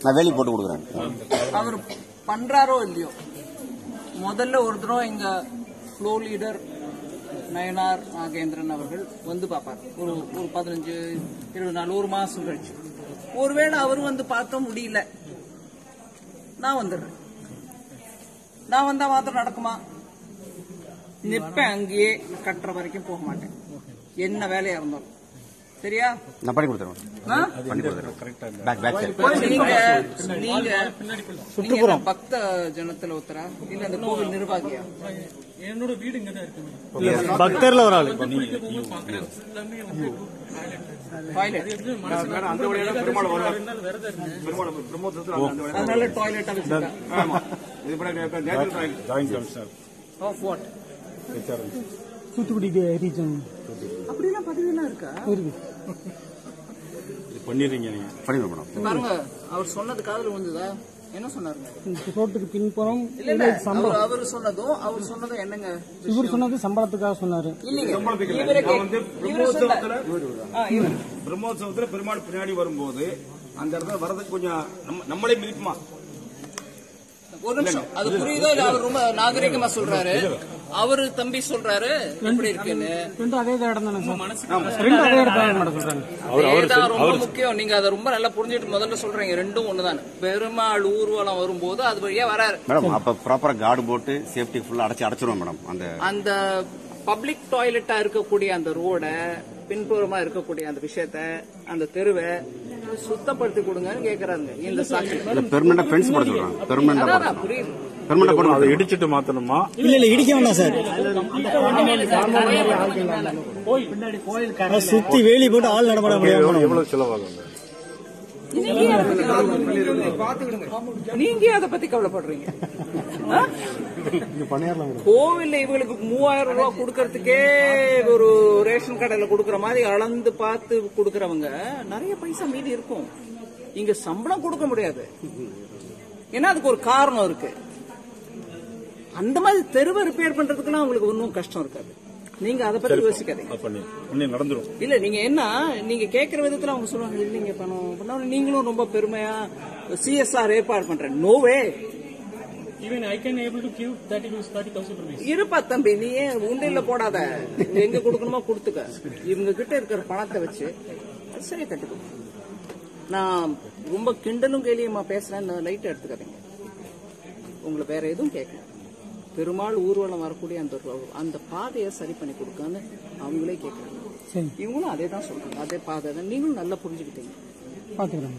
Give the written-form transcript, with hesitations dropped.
நான் வேலி போட்டு கொடுக்குறேன். அவர் பண்றாரோ இல்லையோ, முதல்ல ஒரு தடவை எங்க ஃப்ளோ லீடர் நயனார் நாகேந்திரன் அவர்கள் வந்து பார்ப்பார். ஒரு 15-20 நாள், ஒரு மாசம் கழிச்சு. ஒருவேளை அவர் வந்து பார்க்க முடியல, நான் வந்துடுறேன். நான் வந்தா மாத்திரம் நடக்குமா? நிப்பேன் அங்கேயே, கட்டுற வரைக்கும் போக மாட்டேன், என்ன வேலையா இருந்தாலும். சரியா? நான் பண்ணி கொடுத்துறேன். நீங்க பக்த ஜனத்துல ஒருத்தரா இல்ல அந்த கோவில் நிர்வாகியா? என்னோட வீடு இங்கதான் இருக்கு. பக்தர்ல ஒரு ஆளு. அதனால டாய்லெட் தூத்துக்குடி ரீஜன் அப்படிலாம் பதவியெல்லாம் இருக்கா? பண்ணிடுறீங்க நீங்க? பண்ணிடுவோம் மேடம். பாருங்க, அவர் சொன்னது காதுல வந்துதா? என்ன சொன்னாருங்க? ரோட்டுக்கு பின்புறம் இல்ல அவர் சொன்னதும் என்னங்க? இவர் சொன்னது சம்பளத்துக்காக சொன்னாரு. பிரம்மோத்சவத்துல பெருமாள் பின்னாடி வரும்போது அந்த இடத்துல வரதுக்கு கொஞ்சம் நம்மளே மீட்மா. ஒரு நிமிஷம், அது புரியுதா இல்ல? அவர் ரொம்ப நாகரிகமா சொல்றாரு, அவரு தம்பி சொல்றாரு எப்படி இருக்குன்னு. அதே இடம் தானே சார், ரொம்ப முக்கியம். நீங்க அதை ரொம்ப நல்லா புரிஞ்சுட்டு முதல்ல சொல்றீங்க. ரெண்டும் ஒண்ணுதான். பெருமாள் ஊர்வலம் வரும்போது அது வழியா வராரு மேடம். அப்ப ப்ராப்பரா கார்டு போட்டு சேஃப்டி ஃபுல்லா அடைச்சிருவோம் மேடம். அந்த பப்ளிக் டாய்லெட்டா இருக்கக்கூடிய அந்த ரோட, பின்புறமா இருக்கக்கூடிய அந்த விஷயத்த, அந்த தெருவை சுத்தப்படுத்தி கொடுங்கன்னு கேக்குறாங்க. இந்த சாட்சி பெர்மனண்டா ஃபென்ஸ் போட சொல்றாங்க. பெர்மனண்டா புரியுது. பெர்மனண்டா போட அதை இடிச்சிட்டு மாத்தணுமா? இல்ல இடிக்க வேண்டாம் சார், சுத்தி வேலி போட்டு ஆள் நடமாட முடியாது. எவ்வளவு செலவாகும்? நீங்க அதை பத்தி கவலைப்படுறீங்க? கோவில்ல இவங்களுக்கு 3000 ரூபாய் கொடுக்கறதுக்கே ஒரு ரேஷன் கடையில கொடுக்கற மாதிரி அளந்து பார்த்து கொடுக்கறவங்க நிறைய பைசா மீதி இருக்கும். இங்க சம்பளம் கொடுக்க முடியாது, ஏன்னா அதுக்கு ஒரு காரணம் இருக்கு. அந்த மாதிரி தெருவை ரிப்பேர் பண்றதுக்குலாம் உங்களுக்கு ஒன்னும் கஷ்டம் இருக்காது. நீங்க அதை பத்தி யோசிக்காதீங்க. நடந்துரும். இல்ல நீங்க என்ன, நீங்க கேட்கிற விதத்துல அவங்க சொல்லுவாங்க, இல்லைங்க பணம் நீங்களும் ரொம்ப பெருமையா CSR ஏற்பாடு பண்றேன். நோவே. Even I can able to give 30,000 rupees. இருப்பா தம்பி, நீ உண்டியல்ல போடாத, எங்க கொடுக்கணுமோ கொடுத்துக்க. இவங்க கிட்ட இருக்கிற பணத்தை வச்சு சரி கட்டுக்கோ. நான் ரொம்ப கிண்டலும் கேலியமா பேசுறேன், லைட் எடுத்துக்காதீங்க. உங்களை வேற எதுவும் கேட்கல. பெருமாள் ஊர்வலம் வரக்கூடிய அந்த பாதையை சரி பண்ணி கொடுக்கான்னு அவங்களே கேட்கறாங்க. இவங்களும் அதே தான் சொல்றாங்க, அதே பாதை தான். நீங்களும் நல்லா புரிஞ்சுக்கிட்டீங்க. பாத்துக்கிறேன்.